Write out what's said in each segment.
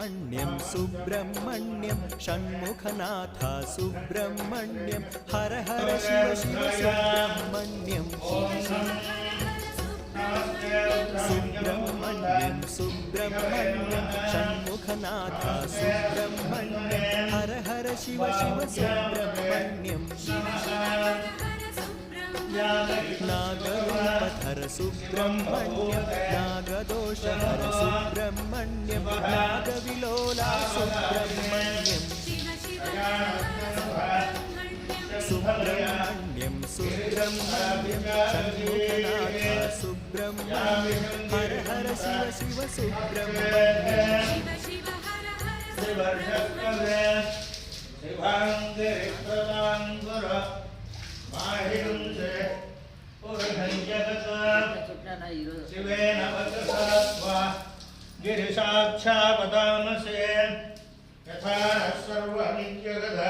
सुब्रह्मण्यं सुब्रह्मण्यं षण्मुखनाथ सुब्रह्मण्यं हर हर शिव शिव सुब्रह्मण्यं सुब्रह्मण्यं सुब्रह्मण्यं षण्मुखनाथ सुब्रह्मण्यं हर हर शिव शिव सुब्रह्मण्यं नागरूपधर सुब्रह्मण्यं नागदोषहर सुब्रह्मण्यं नागविलोला सुब्रह्मण्यं सुब्रह्मण्यं सुब्रह्मण्यं षण्मुखनाथ सुब्रह्मण्यं हर हर शिव शिव सुब्रह्मण्यं शिवेन वचसा गिरिशाक्षापदामसे यथा सर्वनित्यगत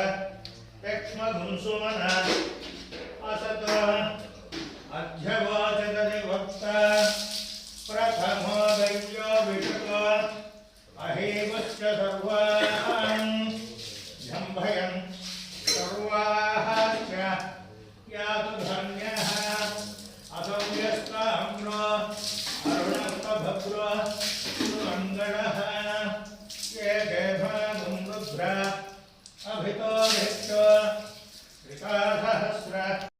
यक्ष्मधुंसुमना असत अध्यवो